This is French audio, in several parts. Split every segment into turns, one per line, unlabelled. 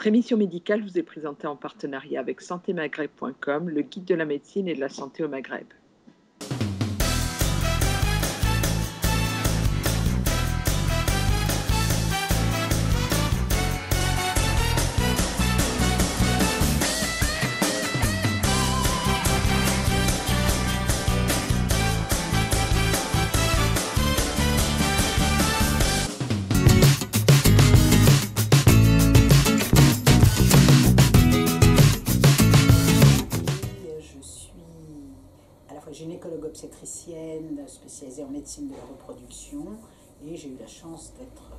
Votre émission médicale vous est présentée en partenariat avec santémaghreb.com, le guide de la médecine et de la santé au Maghreb.
Gynécologue obstétricienne spécialisée en médecine de la reproduction, et j'ai eu la chance d'être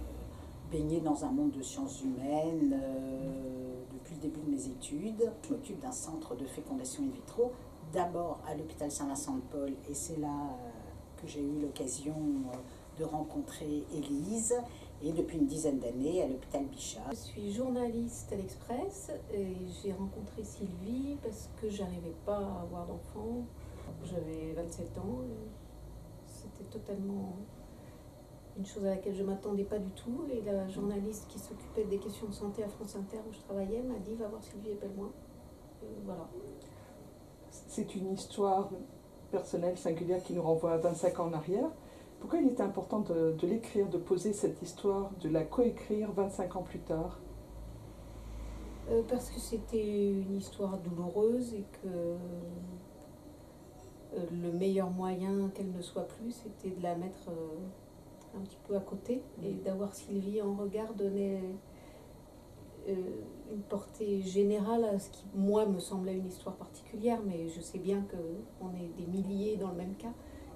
baignée dans un monde de sciences humaines depuis le début de mes études. Je m'occupe d'un centre de fécondation in vitro, d'abord à l'hôpital Saint-Vincent-de-Paul, et c'est là que j'ai eu l'occasion de rencontrer Élise, et depuis une dizaine d'années à l'hôpital Bichat.
Je suis journaliste à l'Express et j'ai rencontré Sylvie parce que j'arrivais pas à avoir d'enfant. J'avais 27 ans, c'était totalement une chose à laquelle je ne m'attendais pas du tout. Et la journaliste qui s'occupait des questions de santé à France Inter où je travaillais m'a dit « Va voir Sylvie Eppelmoin ». Voilà.
C'est une histoire personnelle, singulière, qui nous renvoie à 25 ans en arrière. Pourquoi il était important de l'écrire, de poser cette histoire, de la coécrire 25 ans plus tard?
Parce que c'était une histoire douloureuse et que le meilleur moyen qu'elle ne soit plus, c'était de la mettre un petit peu à côté, et d'avoir Sylvie en regard donnait une portée générale à ce qui, moi, me semblait une histoire particulière, mais je sais bien qu'on est des milliers dans le même cas.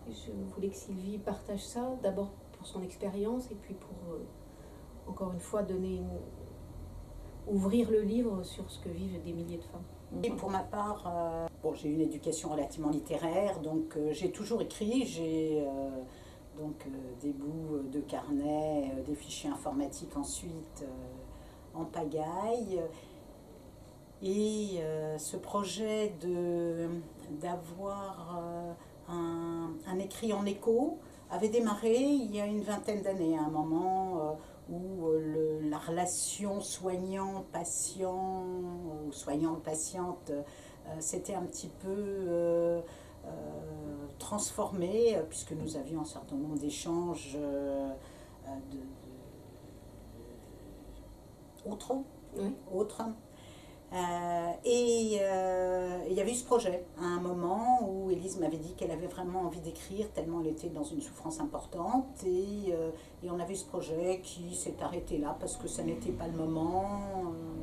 Et je voulais que Sylvie partage ça, d'abord pour son expérience, et puis pour, encore une fois, ouvrir le livre sur ce que vivent des milliers de femmes.
Et pour ma part, j'ai eu une éducation relativement littéraire, donc j'ai toujours écrit. J'ai des bouts de carnet, des fichiers informatiques ensuite en pagaille. Et ce projet d'avoir un écrit en écho avait démarré il y a une vingtaine d'années, à un moment où la relation soignant-patient ou soignant-patiente s'était un petit peu transformée, puisque nous avions un certain nombre d'échanges autres. Et il y avait eu ce projet à un moment où Élise m'avait dit qu'elle avait vraiment envie d'écrire tellement elle était dans une souffrance importante, et on avait eu ce projet qui s'est arrêté là parce que ça n'était pas le moment,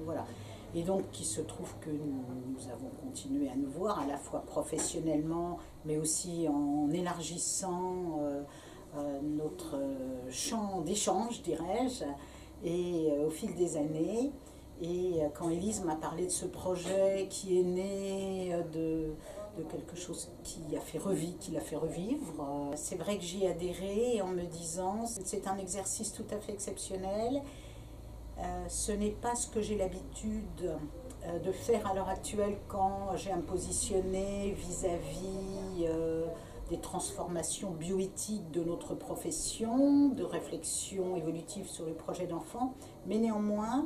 voilà. Et donc il se trouve que nous avons continué à nous voir, à la fois professionnellement mais aussi en élargissant notre champ d'échange, dirais-je, et au fil des années. Et quand Élise m'a parlé de ce projet qui est né de quelque chose qui l'a fait revivre, c'est vrai que j'y ai adhéré en me disant c'est un exercice tout à fait exceptionnel. Ce n'est pas ce que j'ai l'habitude de faire à l'heure actuelle quand j'ai à me positionner vis-à-vis des transformations bioéthiques de notre profession, de réflexion évolutive sur le projet d'enfant, mais néanmoins,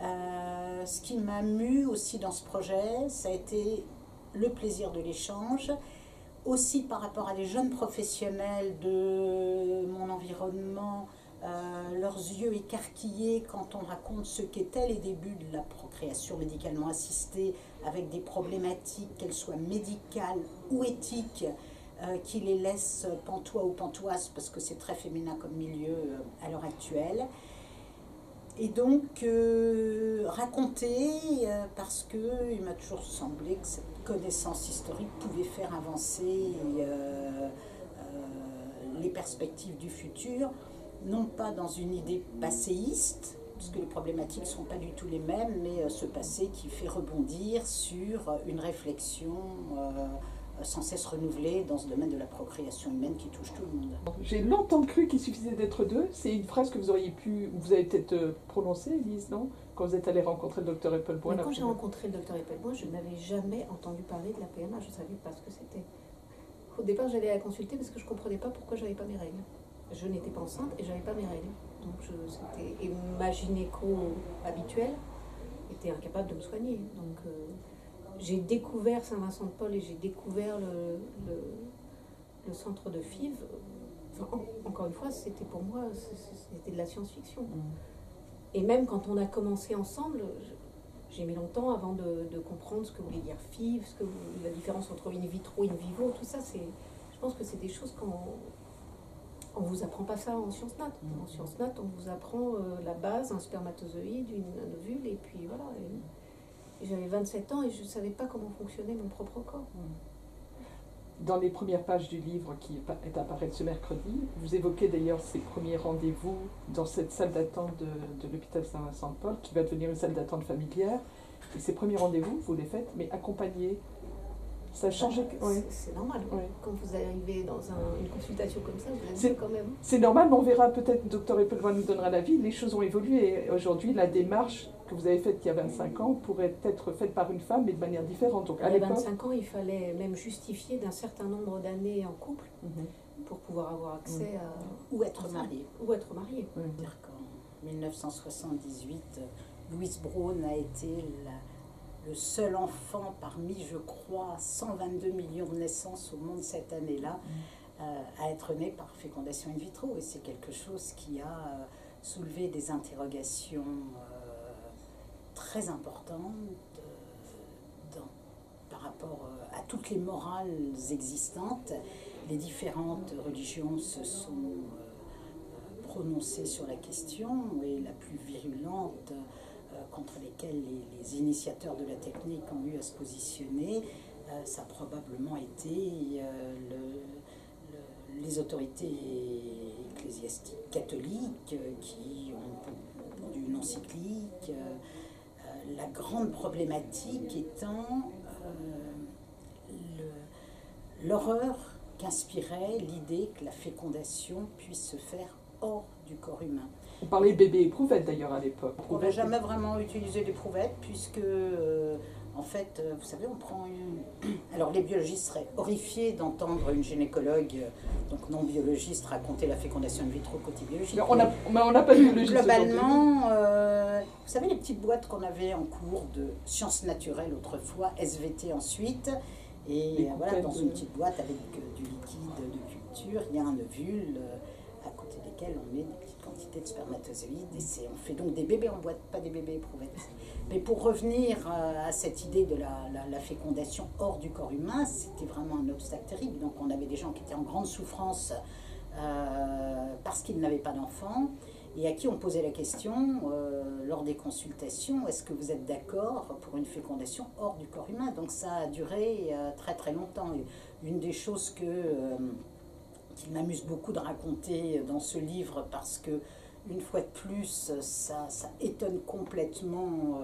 ce qui m'a mue aussi dans ce projet, ça a été le plaisir de l'échange, aussi par rapport à les jeunes professionnels de mon environnement, leurs yeux écarquillés quand on raconte ce qu'étaient les débuts de la procréation médicalement assistée, avec des problématiques, qu'elles soient médicales ou éthiques, qui les laissent pantois ou pantoises, parce que c'est très féminin comme milieu à l'heure actuelle. Et donc, raconter, parce qu'il m'a toujours semblé que cette connaissance historique pouvait faire avancer les perspectives du futur, non pas dans une idée passéiste, parce que les problématiques ne sont pas du tout les mêmes, mais ce passé qui fait rebondir sur une réflexion sans cesse renouvelée dans ce domaine de la procréation humaine qui touche tout le monde.
J'ai longtemps cru qu'il suffisait d'être deux. C'est une phrase que vous auriez pu, vous avez peut-être prononcée, Élise, non? Quand vous êtes allée rencontrer le docteur Eppelmoin.
Quand j'ai rencontré le docteur Eppelmoin, je n'avais jamais entendu parler de la PMA, je ne savais pas ce que c'était. Au départ, j'allais la consulter parce que je ne comprenais pas pourquoi je n'avais pas mes règles. Je n'étais pas enceinte et je n'avais pas mes règles. Donc c'était ma gynéco habituelle était incapable de me soigner. Donc j'ai découvert Saint-Vincent-de-Paul et j'ai découvert le centre de FIV. Enfin, encore une fois, c'était pour moi, c'était de la science-fiction. Et même quand on a commencé ensemble, j'ai mis longtemps avant de comprendre ce que voulait dire FIV, la différence entre in vitro, in vivo, tout ça, je pense que c'est des choses on ne vous apprend pas ça en sciences nat. En sciences nat, on vous apprend la base, un spermatozoïde, un ovule, et puis voilà. Et j'avais 27 ans et je ne savais pas comment fonctionnait mon propre corps.
Dans les premières pages du livre qui est à apparaître ce mercredi, vous évoquez d'ailleurs ces premiers rendez-vous dans cette salle d'attente de l'hôpital Saint-Vincent-de-Paul, qui va devenir une salle d'attente familière. Et ces premiers rendez-vous, vous les faites, mais accompagnés. Ça a changé.
C'est normal.
Ouais.
Quand vous arrivez dans une consultation comme ça, vous êtes quand même.
C'est normal, mais on verra peut-être, Dr Eppelman nous donnera l'avis, les choses ont évolué. Et aujourd'hui, la démarche que vous avez faite il y a 25 ans pourrait être faite par une femme, mais de manière différente. Donc,
il y a 25 ans, il fallait même justifier d'un certain nombre d'années en couple pour pouvoir avoir accès à...
Ou être marié.
Ou être marié.
C'est-à-dire qu'en 1978, Louise Braun a été le seul enfant parmi, je crois, 122 millions de naissances au monde cette année-là, à être né par fécondation in vitro. Et c'est quelque chose qui a soulevé des interrogations très importantes par rapport à toutes les morales existantes. Les différentes religions se sont prononcées sur la question, et la plus virulente contre lesquelles les initiateurs de la technique ont eu à se positionner, ça a probablement été les autorités ecclésiastiques catholiques qui ont pondu une encyclique. La grande problématique étant l'horreur qu'inspirait l'idée que la fécondation puisse se faire hors du corps humain.
On parlait bébé éprouvette d'ailleurs à l'époque.
On n'a jamais vraiment utilisé l'éprouvette puisque, en fait, vous savez, on prend une... Alors les biologistes seraient horrifiés d'entendre une gynécologue, donc non biologiste, raconter la fécondation in vitro côté biologique.
On n'a pas de biologiste
globalement, vous savez les petites boîtes qu'on avait en cours de sciences naturelles autrefois, SVT ensuite, et voilà, dans une petite boîte avec du liquide de culture, il y a un ovule à côté desquels on met des petites quantités de spermatozoïdes, et on fait donc des bébés en boîte, pas des bébés éprouvettes. Mais pour revenir à cette idée de la fécondation hors du corps humain, c'était vraiment un obstacle terrible. Donc on avait des gens qui étaient en grande souffrance parce qu'ils n'avaient pas d'enfants, et à qui on posait la question lors des consultations, est-ce que vous êtes d'accord pour une fécondation hors du corps humain? Donc ça a duré très très longtemps. Et une des choses qui m'amuse beaucoup de raconter dans ce livre, parce que une fois de plus, ça étonne complètement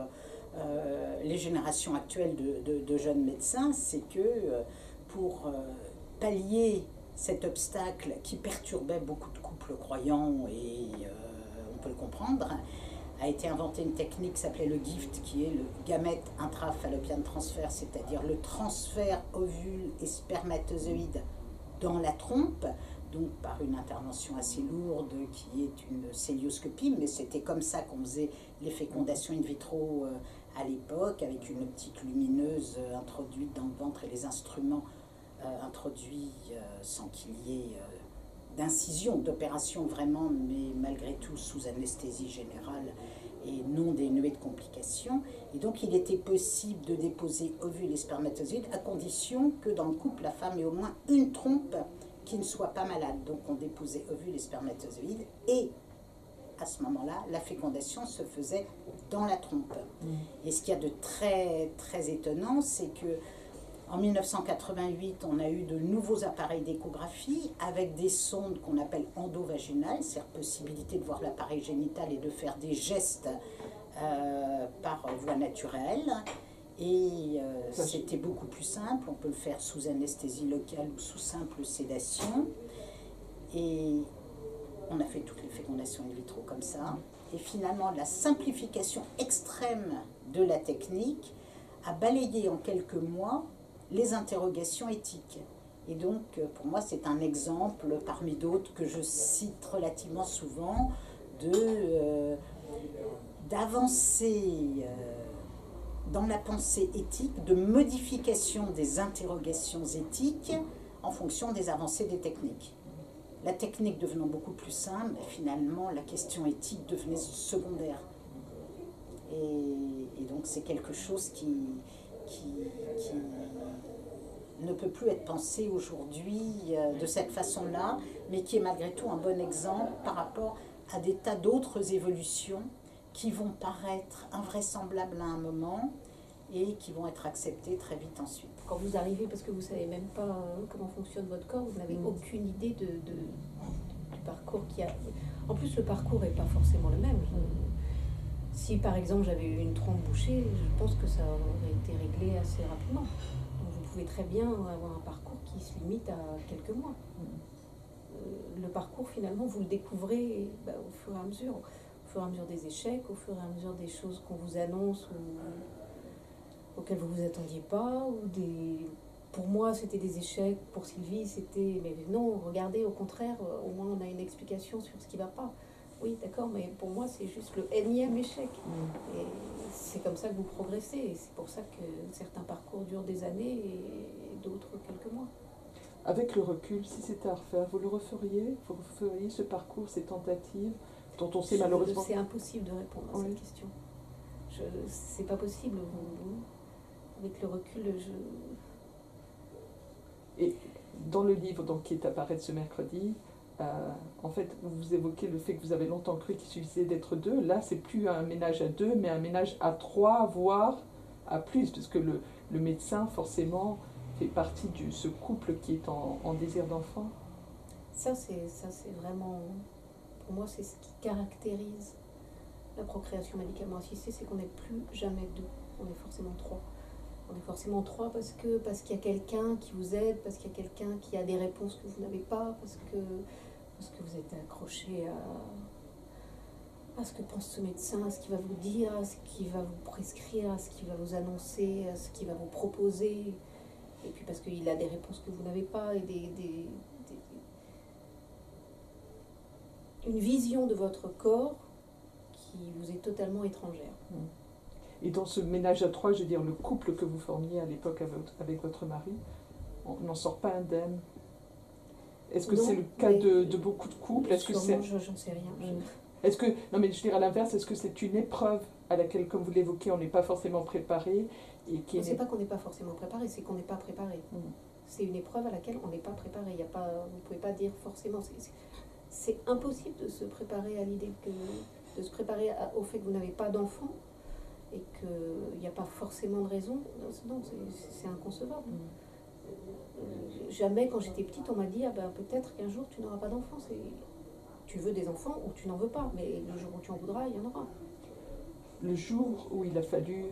les générations actuelles de jeunes médecins, c'est que pour pallier cet obstacle qui perturbait beaucoup de couples croyants, et on peut le comprendre, a été inventée une technique qui s'appelait le GIFT, qui est le gamète intrafallopian transfert, c'est-à-dire le transfert ovule et spermatozoïde dans la trompe, donc par une intervention assez lourde qui est une célioscopie, mais c'était comme ça qu'on faisait les fécondations in vitro à l'époque, avec une optique lumineuse introduite dans le ventre et les instruments introduits sans qu'il y ait d'incision, d'opération vraiment, mais malgré tout sous anesthésie générale et non dénuée de complications. Et donc il était possible de déposer ovules et spermatozoïdes à condition que dans le couple, la femme ait au moins une trompe qui ne soit pas malade. Donc on déposait ovules et spermatozoïdes, et à ce moment-là, la fécondation se faisait dans la trompe. Et ce qu'il y a de très, très étonnant, c'est que en 1988, on a eu de nouveaux appareils d'échographie avec des sondes qu'on appelle endovaginales, c'est-à-dire possibilité de voir l'appareil génital et de faire des gestes par voie naturelle. Et c'était beaucoup plus simple, on peut le faire sous anesthésie locale ou sous simple sédation. Et on a fait toutes les fécondations in vitro comme ça. Et finalement, la simplification extrême de la technique a balayé en quelques mois les interrogations éthiques. Et donc, pour moi, c'est un exemple parmi d'autres que je cite relativement souvent d'avancées dans la pensée éthique de modification des interrogations éthiques en fonction des avancées des techniques. La technique devenant beaucoup plus simple, finalement, la question éthique devenait secondaire. Et donc c'est quelque chose qui ne peut plus être pensé aujourd'hui de cette façon-là, mais qui est malgré tout un bon exemple par rapport à des tas d'autres évolutions qui vont paraître invraisemblables à un moment et qui vont être acceptées très vite ensuite.
Quand vous arrivez, parce que vous ne savez même pas comment fonctionne votre corps, vous n'avez aucune idée du parcours qu'il y a. En plus, le parcours n'est pas forcément le même. Si par exemple j'avais eu une trompe bouchée, je pense que ça aurait été réglé assez rapidement. Donc vous pouvez très bien avoir un parcours qui se limite à quelques mois. Le parcours, finalement, vous le découvrez au fur et à mesure. Au fur et à mesure des échecs, au fur et à mesure des choses qu'on vous annonce auxquelles vous ne vous attendiez pas. Pour moi, c'était des échecs. Pour Sylvie, c'était... Mais non, regardez, au contraire, au moins on a une explication sur ce qui ne va pas. Oui, d'accord, mais pour moi, c'est juste le énième échec. Et c'est comme ça que vous progressez. Et c'est pour ça que certains parcours durent des années et d'autres quelques mois.
Avec le recul, si c'était à refaire, vous le referiez? Vous referiez ce parcours, ces tentatives, dont on sait malheureusement...
C'est impossible de répondre à cette question. C'est pas possible. Avec le recul,
Et dans le livre donc, qui est à paraître ce mercredi, en fait, vous évoquez le fait que vous avez longtemps cru qu'il suffisait d'être deux. Là, c'est plus un ménage à deux, mais un ménage à trois, voire à plus, parce que le médecin, forcément, fait partie de ce couple qui est en désir d'enfant.
Ça, c'est vraiment... Pour moi, c'est ce qui caractérise la procréation médicalement assistée, c'est qu'on n'est plus jamais deux. On est forcément trois. On est forcément trois parce qu'il y a quelqu'un qui vous aide, parce qu'il y a quelqu'un qui a des réponses que vous n'avez pas, parce que vous êtes accroché à ce que pense ce médecin, à ce qu'il va vous dire, à ce qu'il va vous prescrire, à ce qu'il va vous annoncer, à ce qu'il va vous proposer. Et puis parce qu'il a des réponses que vous n'avez pas et une vision de votre corps qui vous est totalement étrangère.
Et dans ce ménage à trois, je veux dire, le couple que vous formiez à l'époque avec votre mari, on n'en sort pas indemne. Est-ce que c'est le cas de beaucoup de couples? Est-ce que c'est...
J'en sais rien.
Est-ce que, non mais je dirais à l'inverse, est-ce que c'est une épreuve à laquelle, comme vous l'évoquez, on n'est pas forcément préparé et qui
c'est pas qu'on n'est pas forcément préparé, c'est qu'on n'est pas préparé. C'est une épreuve à laquelle on n'est pas préparé. Il y a pas, vous ne pouvez pas dire forcément. C'est impossible de se préparer à l'idée de se préparer au fait que vous n'avez pas d'enfant et qu'il n'y a pas forcément de raison. Non, c'est inconcevable. Jamais, quand j'étais petite, on m'a dit peut-être qu'un jour tu n'auras pas d'enfant. Tu veux des enfants ou tu n'en veux pas, mais le jour où tu en voudras, il y en aura.
Le jour où il a fallu,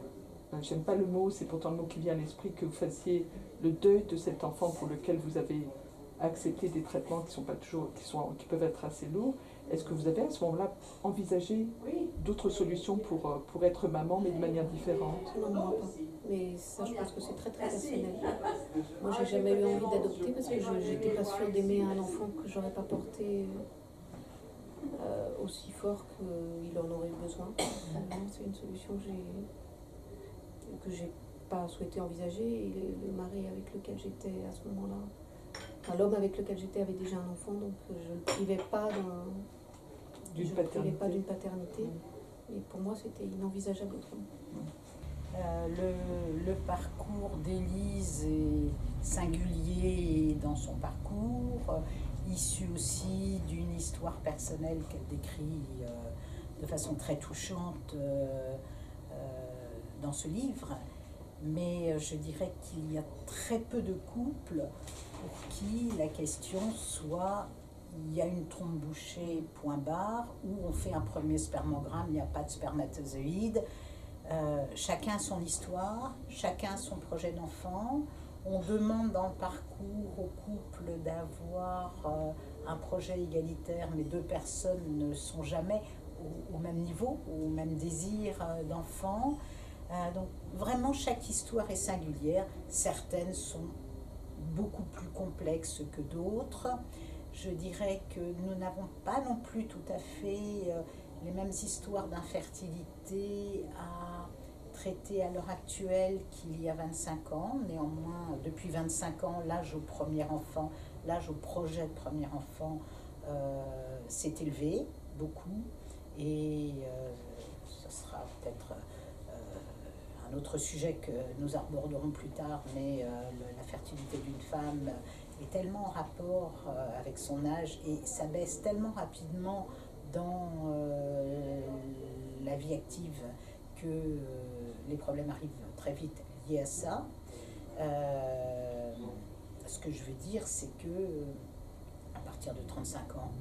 j'aime pas le mot, c'est pourtant le mot qui vient à l'esprit, que vous fassiez le deuil de cet enfant pour lequel vous avez accepté des traitements qui peuvent être assez lourds, est-ce que vous avez à ce moment-là envisagé d'autres solutions pour être maman, mais de manière différente?
Non, moi pas. Mais ça, je pense que c'est très très personnel. Moi, j'ai jamais eu envie d'adopter parce que j'étais pas sûre d'aimer un enfant que j'aurais pas porté aussi fort qu'il en aurait besoin. C'est une solution que j'ai pas souhaité envisager. Et le mari avec lequel j'étais à ce moment-là, l'homme avec lequel j'étais avait déjà un enfant, donc je ne privais pas d'une paternité. Et pour moi, c'était inenvisageable autrement.
Le parcours d'Élise est singulier dans son parcours, issu aussi d'une histoire personnelle qu'elle décrit de façon très touchante dans ce livre. Mais je dirais qu'il y a très peu de couples pour qui la question soit il y a une trompe bouchée, point barre, ou on fait un premier spermogramme, il n'y a pas de spermatozoïde. Chacun son histoire, chacun son projet d'enfant. On demande dans le parcours au couple d'avoir un projet égalitaire, mais deux personnes ne sont jamais au même niveau, au même désir d'enfant. Donc vraiment, chaque histoire est singulière. Certaines sont beaucoup plus complexes que d'autres. Je dirais que nous n'avons pas non plus tout à fait les mêmes histoires d'infertilité à traité à l'heure actuelle qu'il y a 25 ans. Néanmoins, depuis 25 ans, l'âge au premier enfant, l'âge au projet de premier enfant s'est élevé beaucoup. Et ce sera peut-être un autre sujet que nous aborderons plus tard, mais la fertilité d'une femme est tellement en rapport avec son âge et ça baisse tellement rapidement dans la vie active que les problèmes arrivent très vite liés à ça. Ce que je veux dire, c'est que à partir de 35 ans,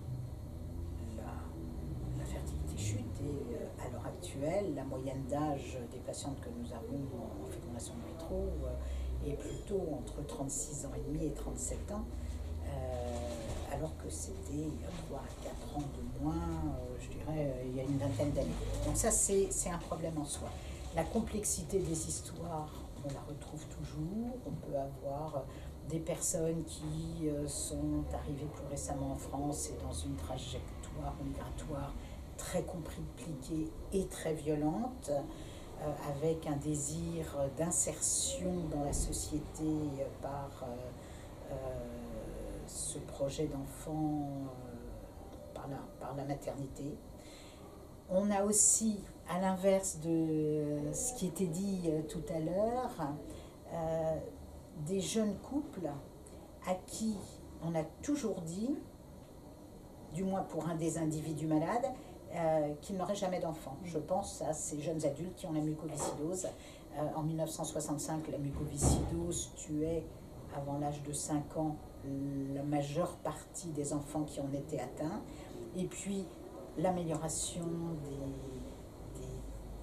la fertilité chute et à l'heure actuelle, la moyenne d'âge des patientes que nous avons en fécondation in vitro est plutôt entre 36 ans et demi et 37 ans, alors que c'était il y a 3 à 4 ans de moins, je dirais, il y a une vingtaine d'années. Donc ça, c'est un problème en soi. La complexité des histoires, on la retrouve toujours. On peut avoir des personnes qui sont arrivées plus récemment en France et dans une trajectoire migratoire très compliquée et très violente, avec un désir d'insertion dans la société par ce projet d'enfant, par la maternité. On a aussi, à l'inverse de ce qui était dit tout à l'heure, des jeunes couples à qui on a toujours dit, du moins pour un des individus malades, qu'ils n'auraient jamais d'enfants. Je pense à ces jeunes adultes qui ont la mucoviscidose. En 1965, la mucoviscidose tuait, avant l'âge de 5 ans, la majeure partie des enfants qui en étaient atteints. Et puis, l'amélioration des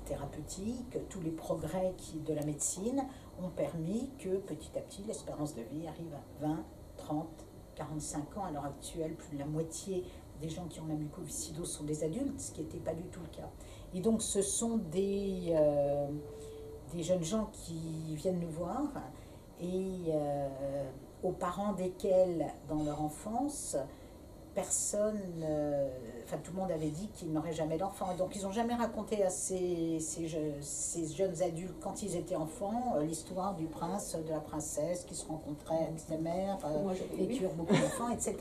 thérapeutiques, tous les progrès de la médecine ont permis que petit à petit l'espérance de vie arrive à 20, 30, 45 ans. À l'heure actuelle, plus de la moitié des gens qui ont la mucoviscidose sont des adultes, ce qui n'était pas du tout le cas. Et donc ce sont des jeunes gens qui viennent nous voir et aux parents desquels, dans leur enfance, personne, tout le monde avait dit qu'ils n'auraient jamais d'enfants. Donc ils n'ont jamais raconté à ces jeunes adultes, quand ils étaient enfants, l'histoire du prince, de la princesse qui se rencontraient avec sa mère, et qui eurent beaucoup d'enfants, etc.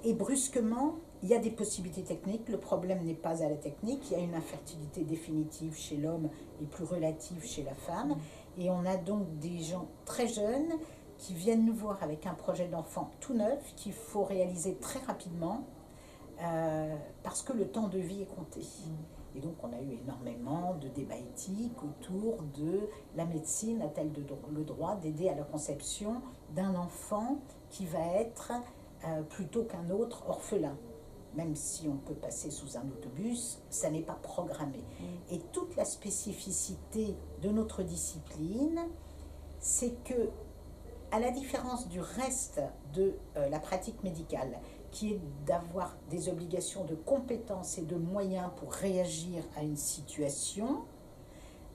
Et brusquement, il y a des possibilités techniques. Le problème n'est pas à la technique. Il y a une infertilité définitive chez l'homme et plus relative chez la femme. Et on a donc des gens très jeunes qui viennent nous voir avec un projet d'enfant tout neuf qu'il faut réaliser très rapidement parce que le temps de vie est compté. Et donc on a eu énormément de débats éthiques autour de la médecine a-t-elle le droit d'aider à la conception d'un enfant qui va être plutôt qu'un autre orphelin. Même si on peut passer sous un autobus, ça n'est pas programmé. Et toute la spécificité de notre discipline, c'est que, à la différence du reste de la pratique médicale, qui est d'avoir des obligations de compétences et de moyens pour réagir à une situation,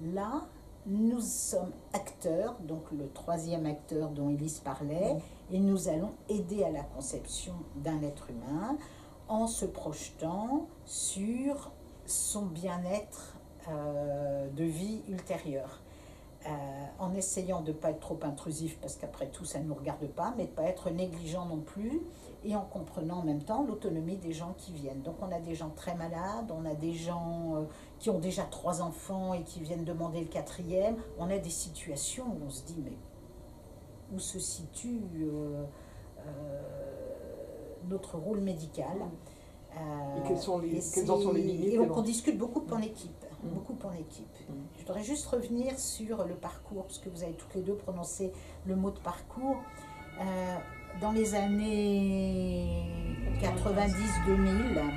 là, nous sommes acteurs, donc le troisième acteur dont Élise parlait, et nous allons aider à la conception d'un être humain en se projetant sur son bien-être de vie ultérieure. En essayant de ne pas être trop intrusif, parce qu'après tout, ça ne nous regarde pas, mais de ne pas être négligent non plus, et en comprenant en même temps l'autonomie des gens qui viennent. Donc on a des gens très malades, on a des gens qui ont déjà 3 enfants et qui viennent demander le 4e. On a des situations où on se dit, mais où se situe notre rôle médical
et quelles en sont les limites?
Et donc on discute beaucoup en équipe. Beaucoup en équipe. Je voudrais juste revenir sur le parcours, parce que vous avez toutes les deux prononcé le mot de parcours. Dans les années 90-2000,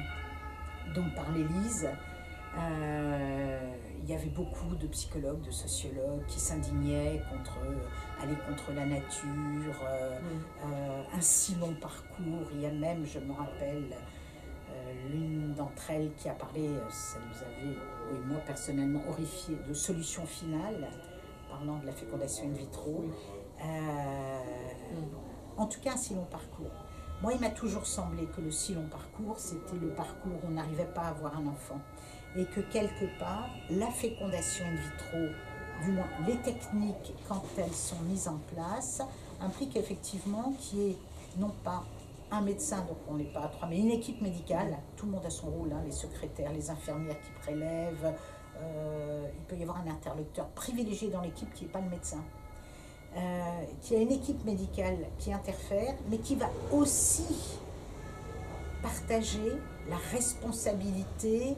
dont parlait Lise, il y avait beaucoup de psychologues, de sociologues qui s'indignaient aller contre la nature, un si long parcours. Il y a même, je me rappelle, l'une d'entre elles qui a parlé, ça nous avait, oui, moi personnellement, horrifié, de solution finale, parlant de la fécondation in vitro. En tout cas, un si long parcours. Moi, il m'a toujours semblé que le si long parcours, c'était le parcours où on n'arrivait pas à avoir un enfant. Et que quelque part, la fécondation in vitro du moins les techniques quand elles sont mises en place, impliquent effectivement qu'il y ait non pas un médecin, donc on n'est pas à trois, mais une équipe médicale, tout le monde a son rôle, hein, les secrétaires, les infirmières qui prélèvent, il peut y avoir un interlocuteur privilégié dans l'équipe qui n'est pas le médecin, qui a une équipe médicale qui interfère, mais qui va aussi partager la responsabilité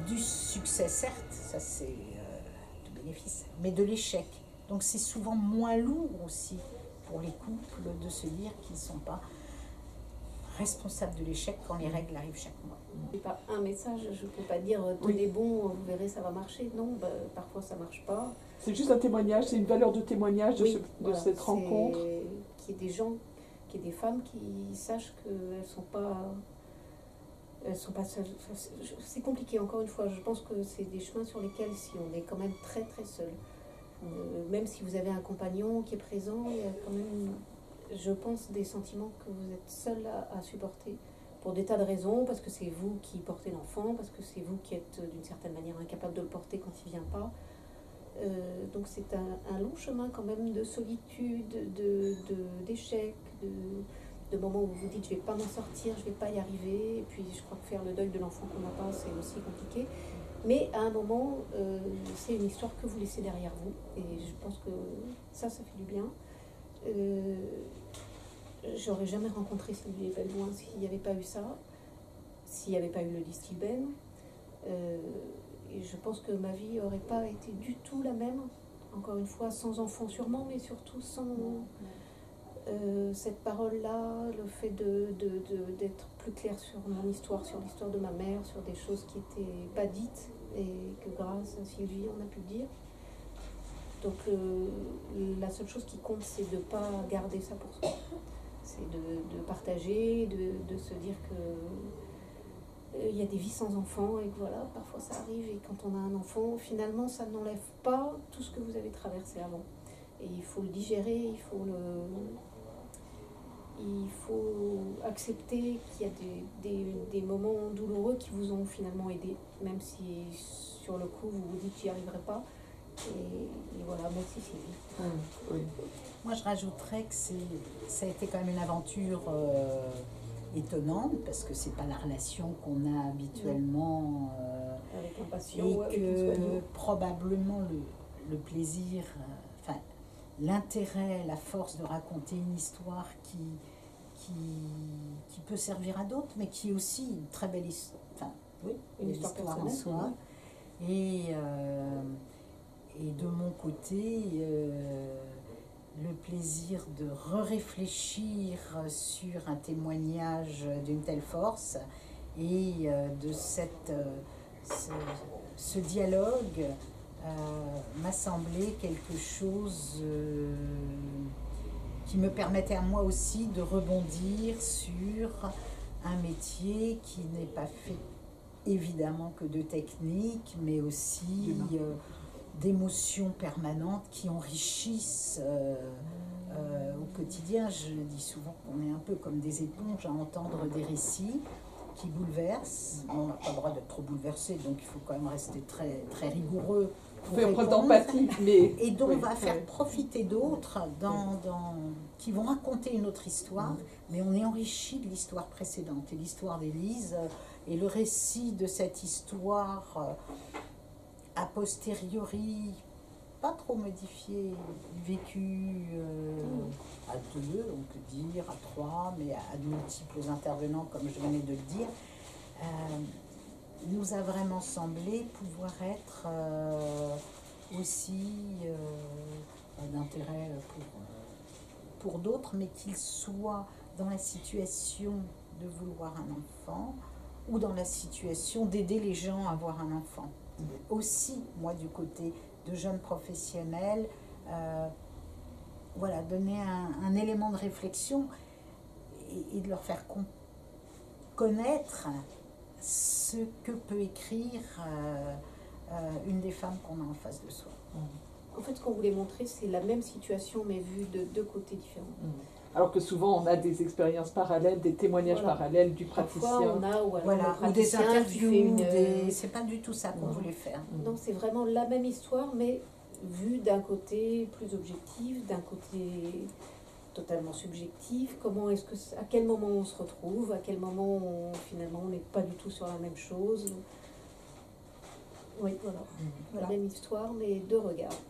du succès, certes, ça c'est du bénéfice, mais de l'échec. Donc c'est souvent moins lourd aussi pour les couples de se dire qu'ils ne sont pas responsables de l'échec quand les règles arrivent chaque mois.
C'est pas un message, je ne peux pas dire tenez bon, vous verrez ça va marcher. Non, parfois ça ne marche pas.
C'est juste un témoignage, c'est une valeur de témoignage de
voilà,
cette rencontre.
Qu'il y ait des gens, qu'il y ait des femmes qui sachent qu'elles ne sont pas seules. C'est compliqué, encore une fois. Je pense que c'est des chemins sur lesquels, si on est quand même très très seul, même si vous avez un compagnon qui est présent, il y a quand même, je pense, des sentiments que vous êtes seul à supporter. Pour des tas de raisons, parce que c'est vous qui portez l'enfant, parce que c'est vous qui êtes d'une certaine manière incapable de le porter quand il ne vient pas. Donc c'est un long chemin quand même de solitude, d'échec, de moments où vous vous dites je ne vais pas m'en sortir, je ne vais pas y arriver. Et puis je crois que faire le deuil de l'enfant qu'on n'a pas, c'est aussi compliqué. Mais à un moment, c'est une histoire que vous laissez derrière vous. Et je pense que ça fait du bien. J'aurais jamais rencontré Sylvie Belloin s'il n'y avait pas eu ça, s'il n'y avait pas eu le Distilben. Et je pense que ma vie n'aurait pas été du tout la même, encore une fois, sans enfant sûrement, mais surtout sans cette parole-là, le fait d'être plus clair sur mon histoire, sur l'histoire de ma mère, sur des choses qui n'étaient pas dites et que grâce à Sylvie, on a pu le dire. Donc la seule chose qui compte, c'est de ne pas garder ça pour soi. C'est de partager, de se dire que il y a des vies sans enfants et que voilà, parfois ça arrive et quand on a un enfant, finalement ça n'enlève pas tout ce que vous avez traversé avant. Et il faut le digérer, il faut accepter qu'il y a des moments douloureux qui vous ont finalement aidé, même si sur le coup vous vous dites j'y arriverai pas. Et voilà, moi aussi c'est
Oui.
Moi je rajouterais que ça a été quand même une aventure étonnante, parce que c'est pas la relation qu'on a habituellement,
avec un patient
et
ou avec
que
une soignante.
probablement le plaisir, l'intérêt, la force de raconter une histoire qui peut servir à d'autres, mais qui est aussi une très belle histoire,
Une histoire
en
personnelle,
soi. Et de mon côté, le plaisir de réfléchir sur un témoignage d'une telle force et de ce dialogue m'a semblé quelque chose qui me permettait à moi aussi de rebondir sur un métier qui n'est pas fait évidemment que de technique, mais aussi d'émotions permanentes qui enrichissent au quotidien. Je dis souvent qu'on est un peu comme des éponges à entendre des récits qui bouleversent. On n'a pas le droit d'être trop bouleversé, donc il faut quand même rester très, très rigoureux.
Faut faire preuve d'empathie, mais...
Et donc on va faire profiter d'autres qui vont raconter une autre histoire, mais on est enrichi de l'histoire précédente. Et l'histoire d'Élise et le récit de cette histoire a posteriori, pas trop modifié, vécu à deux, on peut dire, à trois, mais à de multiples intervenants, comme je venais de le dire, nous a vraiment semblé pouvoir être aussi d'intérêt pour d'autres, mais qu'ils soient dans la situation de vouloir un enfant ou dans la situation d'aider les gens à avoir un enfant. Aussi, moi, du côté de jeunes professionnels, donner un élément de réflexion et de leur faire connaître ce que peut écrire une des femmes qu'on a en face de soi.
En fait, ce qu'on voulait montrer, c'est la même situation, mais vue de deux côtés différents.
Alors que souvent, on a des expériences parallèles, des témoignages parallèles du praticien.
Parfois, on a
ou des interviews, c'est pas du tout ça qu'on voulait faire.
Non, c'est vraiment la même histoire, mais vu d'un côté plus objectif, d'un côté totalement subjectif. Comment est-ce que, à quel moment on se retrouve, à quel moment finalement on n'est pas du tout sur la même chose. Oui, voilà. La même histoire, mais deux regards.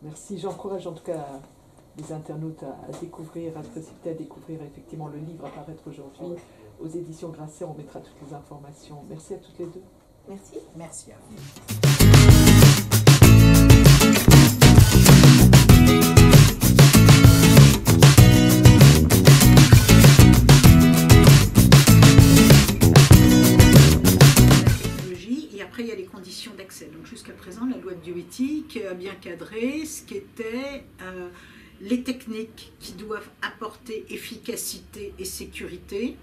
Merci. J'encourage en tout cas les internautes à découvrir, à se précipiter à découvrir effectivement le livre à paraître aujourd'hui aux éditions Grasset. On mettra toutes les informations. Merci à toutes les deux.
Merci.
Merci à vous. Après, il y a les conditions d'accès. Donc jusqu'à présent, la loi de bioéthique a bien cadré ce qu'étaient les techniques qui doivent apporter efficacité et sécurité,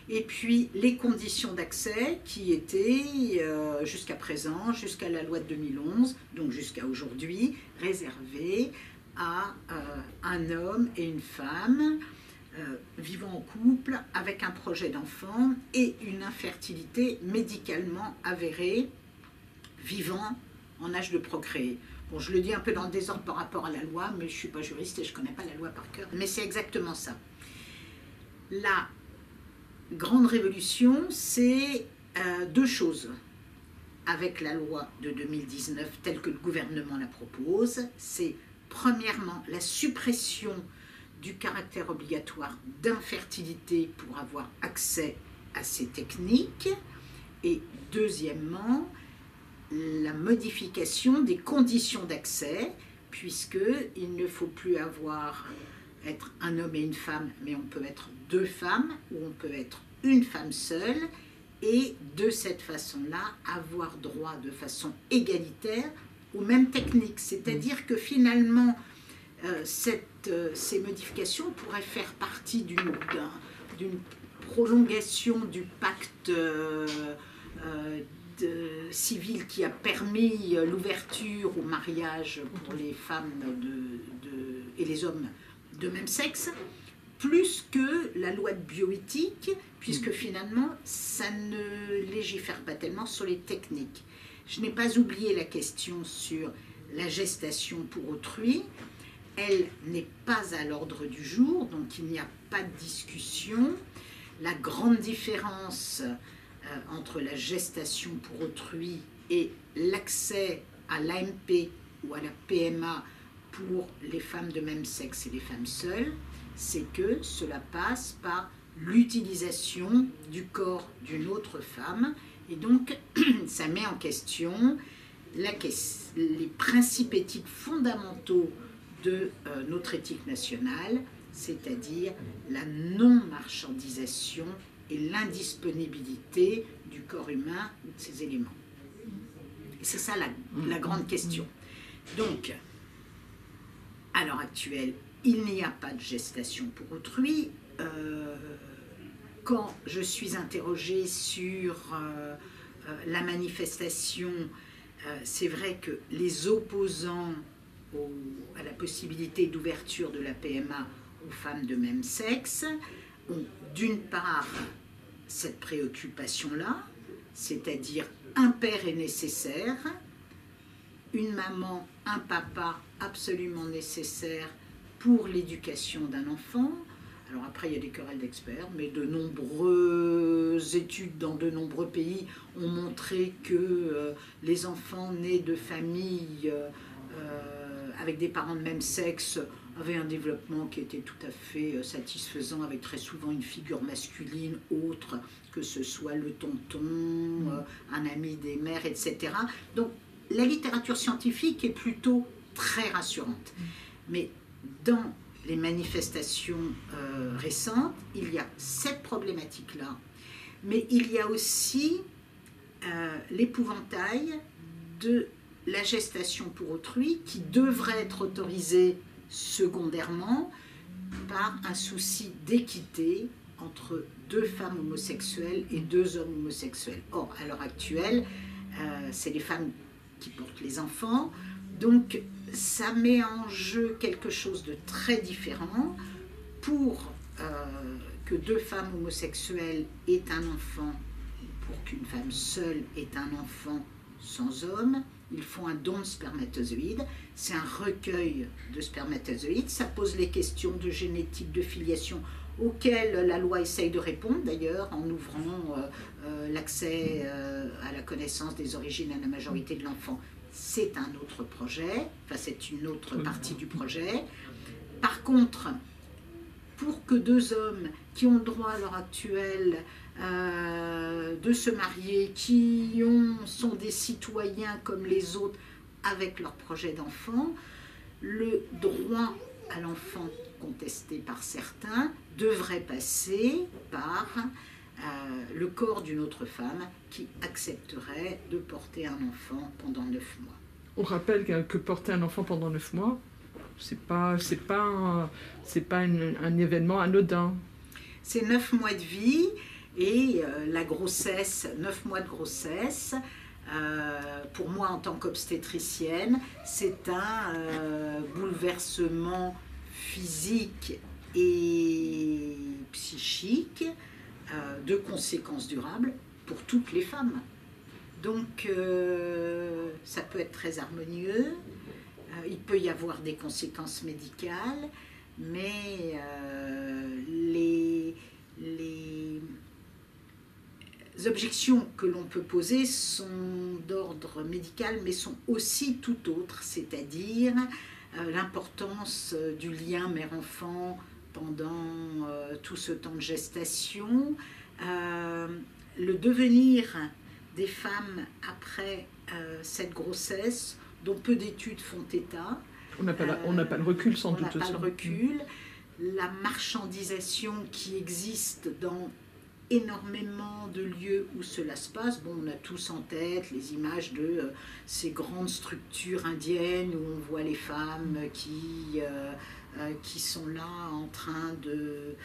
et puis les conditions d'accès qui étaient jusqu'à présent, jusqu'à la loi de 2011, donc jusqu'à aujourd'hui, réservées à un homme et une femme vivant en couple avec un projet d'enfant et une infertilité médicalement avérée, vivant en âge de procréer. Bon, je le dis un peu dans le désordre par rapport à la loi, mais je ne suis pas juriste et je ne connais pas la loi par cœur, mais c'est exactement ça. La grande révolution, c'est deux choses avec la loi de 2019 telle que le gouvernement la propose. C'est premièrement la suppression du caractère obligatoire d'infertilité pour avoir accès à ces techniques, et deuxièmement, la modification des conditions d'accès, puisqu'il ne faut plus être un homme et une femme, mais on peut être deux femmes, ou on peut être une femme seule, et de cette façon-là, avoir droit de façon égalitaire aux mêmes techniques. C'est-à-dire que finalement, ces modifications pourraient faire partie d'une prolongation du pacte civil qui a permis l'ouverture au mariage pour les femmes et les hommes de même sexe, plus que la loi de bioéthique, puisque finalement, ça ne légifère pas tellement sur les techniques. Je n'ai pas oublié la question sur la gestation pour autrui. Elle n'est pas à l'ordre du jour, donc il n'y a pas de discussion. La grande différence entre la gestation pour autrui et l'accès à l'AMP ou à la PMA pour les femmes de même sexe et les femmes seules, c'est que cela passe par l'utilisation du corps d'une autre femme, et donc ça met en question les principes éthiques fondamentaux de notre éthique nationale, c'est-à-dire la non-marchandisation et l'indisponibilité du corps humain ou de ses éléments. Et c'est ça la grande question. Donc, à l'heure actuelle, il n'y a pas de gestation pour autrui. Quand je suis interrogée sur la manifestation, c'est vrai que les opposants à la possibilité d'ouverture de la PMA aux femmes de même sexe ont d'une part cette préoccupation-là, c'est-à-dire un père est nécessaire, une maman, un papa absolument nécessaire pour l'éducation d'un enfant. Alors après, il y a des querelles d'experts, mais de nombreuses études dans de nombreux pays ont montré que les enfants nés de familles avec des parents de même sexe avaient un développement qui était tout à fait satisfaisant, avec très souvent une figure masculine autre, que ce soit le tonton, un ami des mères, etc. Donc la littérature scientifique est plutôt très rassurante. Mais dans les manifestations récentes, il y a cette problématique-là, mais il y a aussi l'épouvantail de la gestation pour autrui qui devrait être autorisée secondairement par un souci d'équité entre deux femmes homosexuelles et deux hommes homosexuels. Or, à l'heure actuelle, c'est les femmes qui portent les enfants, donc ça met en jeu quelque chose de très différent. Pour que deux femmes homosexuelles aient un enfant, pour qu'une femme seule ait un enfant sans homme, ils font un don de spermatozoïdes. C'est un recueil de spermatozoïdes. Ça pose les questions de génétique, de filiation, auxquelles la loi essaye de répondre, d'ailleurs, en ouvrant l'accès à la connaissance des origines à la majorité de l'enfant. C'est un autre projet, enfin c'est une autre partie du projet. Par contre, pour que deux hommes qui ont le droit à l'heure actuelle de se marier, qui sont des citoyens comme les autres avec leur projet d'enfant, le droit à l'enfant contesté par certains devrait passer par le corps d'une autre femme qui accepterait de porter un enfant pendant 9 mois.
On rappelle que porter un enfant pendant 9 mois, c'est pas un événement anodin.
C'est 9 mois de vie et la grossesse, 9 mois de grossesse, pour moi en tant qu'obstétricienne, c'est un bouleversement physique et psychique de conséquences durables pour toutes les femmes. Donc ça peut être très harmonieux, il peut y avoir des conséquences médicales, mais les objections que l'on peut poser sont d'ordre médical, mais sont aussi tout autres, c'est-à-dire l'importance du lien mère-enfant pendant tout ce temps de gestation, le devenir des femmes après cette grossesse, dont peu d'études font état.
On n'a pas le recul sans doute.
On n'a pas le recul. La marchandisation qui existe dans énormément de lieux où cela se passe. Bon, on a tous en tête les images de ces grandes structures indiennes où on voit les femmes qui sont là en train de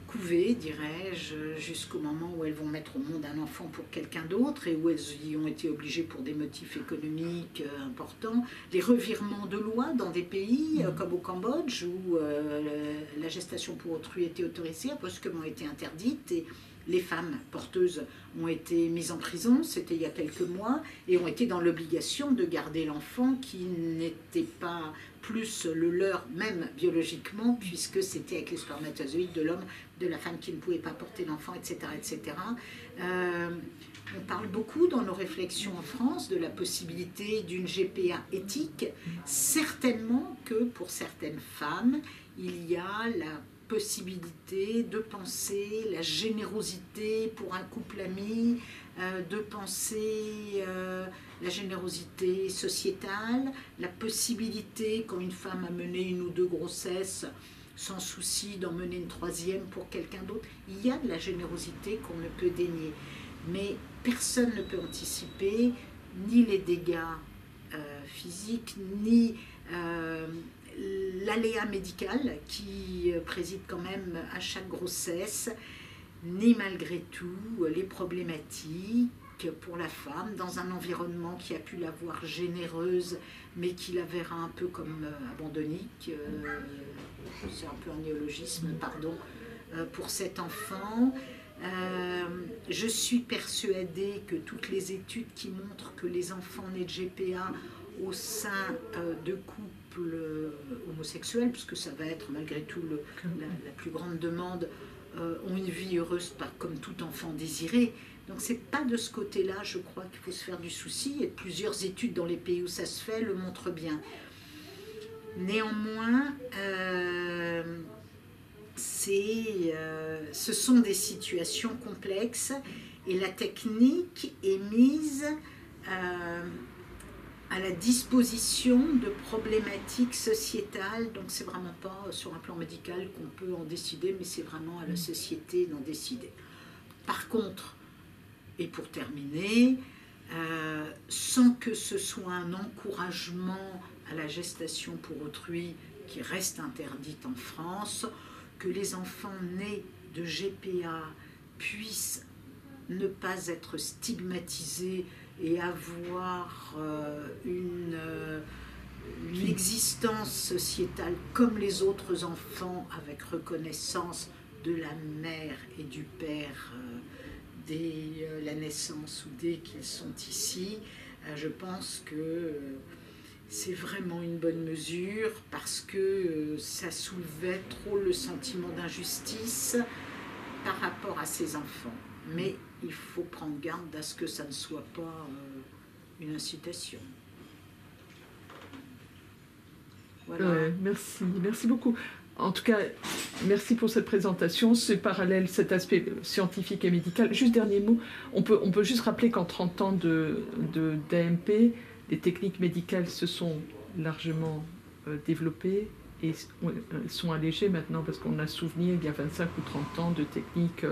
couver, dirais-je, jusqu'au moment où elles vont mettre au monde un enfant pour quelqu'un d'autre et où elles y ont été obligées pour des motifs économiques importants. Les revirements de loi dans des pays comme au Cambodge où la gestation pour autrui était autorisée, a brusquement été interdite et les femmes porteuses ont été mises en prison, c'était il y a quelques mois, et ont été dans l'obligation de garder l'enfant qui n'était pas plus le leur, même biologiquement, puisque c'était avec les spermatozoïdes de l'homme, de la femme qui ne pouvait pas porter l'enfant, etc. etc. On parle beaucoup dans nos réflexions en France de la possibilité d'une GPA éthique. Certainement que pour certaines femmes, il y a la possibilité de penser la générosité pour un couple ami, de penser la générosité sociétale, la possibilité, quand une femme a mené une ou deux grossesses, sans souci d'en mener une troisième pour quelqu'un d'autre. Il y a de la générosité qu'on ne peut dénier. Mais personne ne peut anticiper ni les dégâts physiques, ni l'aléa médical qui préside quand même à chaque grossesse, ni malgré tout les problématiques pour la femme dans un environnement qui a pu la voir généreuse mais qui la verra un peu comme abandonnique, c'est un peu un néologisme, pardon, pour cet enfant. Je suis persuadée que toutes les études qui montrent que les enfants nés de GPA au sein de couples homosexuels, puisque ça va être malgré tout la plus grande demande, ont une vie heureuse comme tout enfant désiré. Donc c'est pas de ce côté-là, je crois, qu'il faut se faire du souci, et plusieurs études dans les pays où ça se fait le montrent bien. Néanmoins, ce sont des situations complexes, et la technique est mise à la disposition de problématiques sociétales, donc c'est vraiment pas sur un plan médical qu'on peut en décider, mais c'est vraiment à la société d'en décider. Par contre, et pour terminer, sans que ce soit un encouragement à la gestation pour autrui qui reste interdite en France, que les enfants nés de GPA puissent ne pas être stigmatisés et avoir une existence sociétale comme les autres enfants, avec reconnaissance de la mère et du père dès la naissance ou dès qu'ils sont ici, Je pense que c'est vraiment une bonne mesure parce que ça soulevait trop le sentiment d'injustice par rapport à ces enfants. Mais il faut prendre garde à ce que ça ne soit pas une incitation. Voilà.
Merci beaucoup. En tout cas, merci pour cette présentation, ce parallèle, cet aspect scientifique et médical. Juste dernier mot, on peut juste rappeler qu'en 30 ans d'AMP, les techniques médicales se sont largement développées et sont allégées maintenant parce qu'on a souvenir, il y a 25 ou 30 ans, de techniques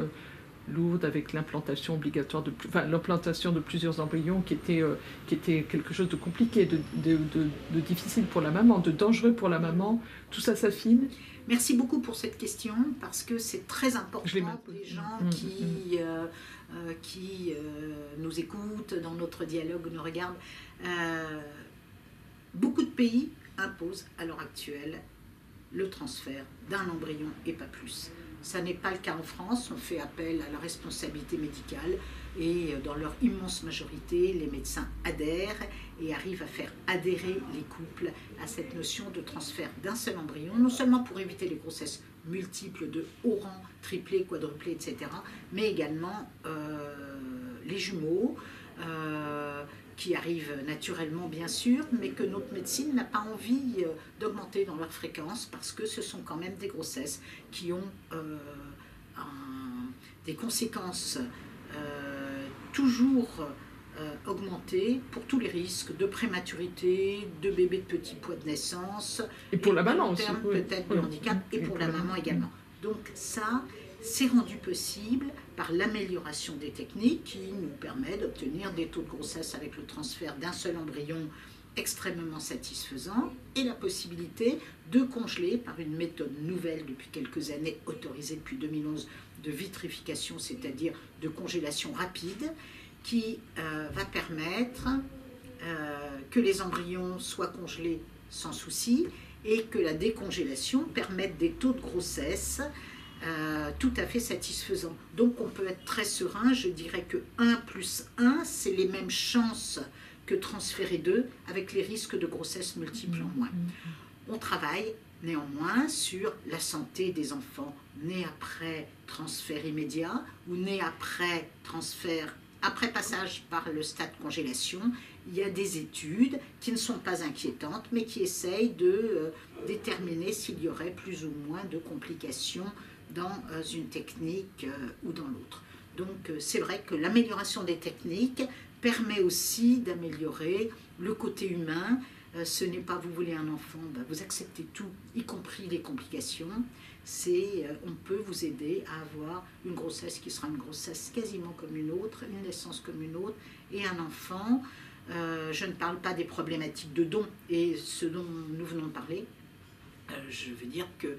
lourdes avec l'implantation obligatoire l'implantation de plusieurs embryons qui était quelque chose de compliqué, de difficile pour la maman, de dangereux pour la maman. Tout ça s'affine.
Merci beaucoup pour cette question parce que c'est très important pour les gens qui nous écoutent dans notre dialogue, nous regardent. Beaucoup de pays imposent à l'heure actuelle le transfert d'un embryon et pas plus. Ça n'est pas le cas en France, on fait appel à la responsabilité médicale et dans leur immense majorité, les médecins adhèrent et arrivent à faire adhérer les couples à cette notion de transfert d'un seul embryon, non seulement pour éviter les grossesses multiples de haut rang, triplés, quadruplés, etc., mais également les jumeaux, qui arrivent naturellement bien sûr, mais que notre médecine n'a pas envie d'augmenter dans leur fréquence parce que ce sont quand même des grossesses qui ont des conséquences toujours augmentées pour tous les risques de prématurité, de bébés de petit poids de naissance,
et pour la maman aussi,
peut-être de handicap, et pour la maman également. Donc ça, c'est rendu possible par l'amélioration des techniques qui nous permet d'obtenir des taux de grossesse avec le transfert d'un seul embryon extrêmement satisfaisant et la possibilité de congeler par une méthode nouvelle depuis quelques années, autorisée depuis 2011, de vitrification, c'est-à-dire de congélation rapide, qui va permettre que les embryons soient congelés sans souci et que la décongélation permette des taux de grossesse tout à fait satisfaisant. Donc on peut être très serein, je dirais que 1 plus 1, c'est les mêmes chances que transférer 2, avec les risques de grossesse multiples en moins. On travaille néanmoins sur la santé des enfants nés après transfert immédiat ou nés après transfert, après passage par le stade congélation. Il y a des études qui ne sont pas inquiétantes, mais qui essayent de déterminer s'il y aurait plus ou moins de complications dans une technique ou dans l'autre. Donc c'est vrai que l'amélioration des techniques permet aussi d'améliorer le côté humain. Ce n'est pas vous voulez un enfant, vous acceptez tout, y compris les complications. On peut vous aider à avoir une grossesse qui sera une grossesse quasiment comme une autre, une naissance comme une autre, et un enfant. Je ne parle pas des problématiques de don et ce dont nous venons de parler. Je veux dire que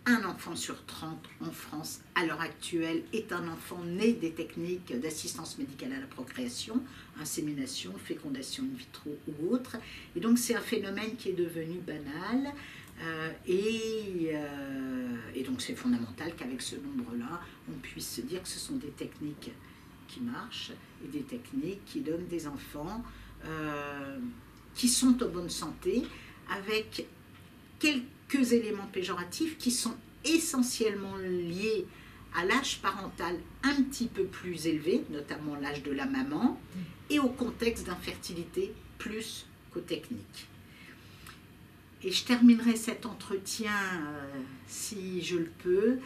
un enfant sur 30 en France, à l'heure actuelle, est un enfant né des techniques d'assistance médicale à la procréation, insémination, fécondation in vitro ou autre. Et donc c'est un phénomène qui est devenu banal. Et donc c'est fondamental qu'avec ce nombre-là, on puisse se dire que ce sont des techniques qui marchent et des techniques qui donnent des enfants qui sont en bonne santé, avec quelques éléments péjoratifs qui sont essentiellement liés à l'âge parental un petit peu plus élevé, notamment l'âge de la maman, et au contexte d'infertilité plus qu'aux techniques. Et je terminerai cet entretien, si je le peux,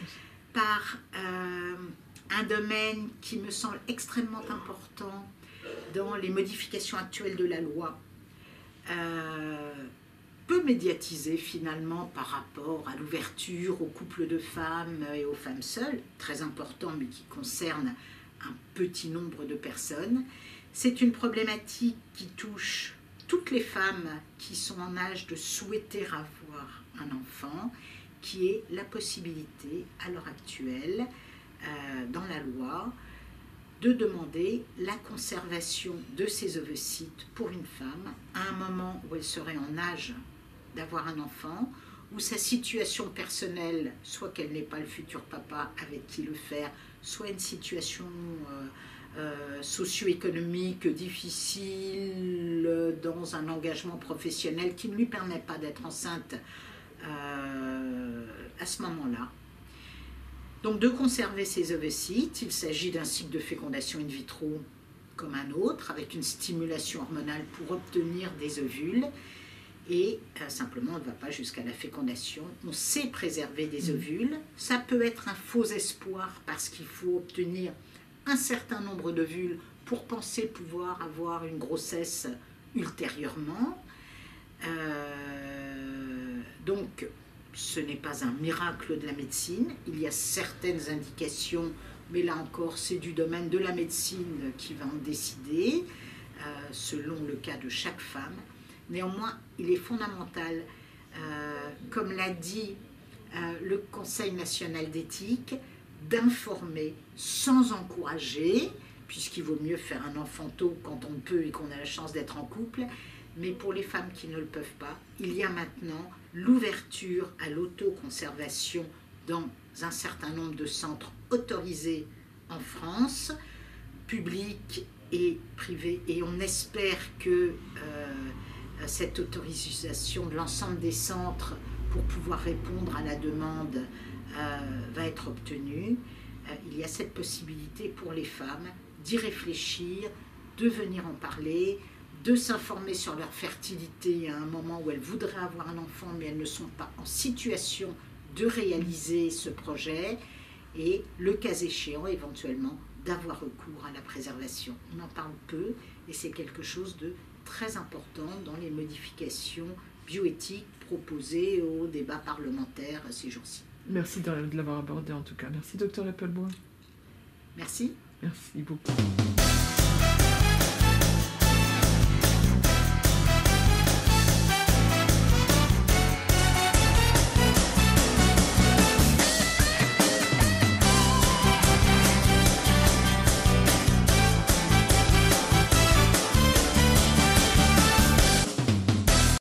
par un domaine qui me semble extrêmement important dans les modifications actuelles de la loi, peu médiatisé finalement par rapport à l'ouverture aux couples de femmes et aux femmes seules, très important mais qui concerne un petit nombre de personnes. C'est une problématique qui touche toutes les femmes qui sont en âge de souhaiter avoir un enfant, qui est la possibilité à l'heure actuelle, dans la loi, de demander la conservation de ses ovocytes pour une femme à un moment où elle serait en âge d'avoir un enfant, où sa situation personnelle, soit qu'elle n'ait pas le futur papa avec qui le faire, soit une situation socio-économique difficile, dans un engagement professionnel qui ne lui permet pas d'être enceinte à ce moment-là. Donc de conserver ces ovocytes, il s'agit d'un cycle de fécondation in vitro comme un autre, avec une stimulation hormonale pour obtenir des ovules. Et simplement, on ne va pas jusqu'à la fécondation. On sait préserver des ovules. Ça peut être un faux espoir parce qu'il faut obtenir un certain nombre d'ovules pour penser pouvoir avoir une grossesse ultérieurement. Donc, ce n'est pas un miracle de la médecine. Il y a certaines indications, mais là encore, c'est du domaine de la médecine qui va en décider, selon le cas de chaque femme. Néanmoins, il est fondamental, comme l'a dit le Conseil national d'éthique, d'informer sans encourager, puisqu'il vaut mieux faire un enfant tôt quand on peut et qu'on a la chance d'être en couple, mais pour les femmes qui ne le peuvent pas, il y a maintenant l'ouverture à l'autoconservation dans un certain nombre de centres autorisés en France, publics et privés, et on espère que cette autorisation de l'ensemble des centres pour pouvoir répondre à la demande va être obtenue. Il y a cette possibilité pour les femmes d'y réfléchir, de venir en parler, de s'informer sur leur fertilité à un moment où elles voudraient avoir un enfant mais elles ne sont pas en situation de réaliser ce projet, et le cas échéant éventuellement d'avoir recours à la préservation. On en parle peu et c'est quelque chose de très important dans les modifications bioéthiques proposées au débat parlementaire ces jours-ci.
Merci de l'avoir abordé en tout cas. Merci Dr Eppelbois.
Merci.
Merci beaucoup.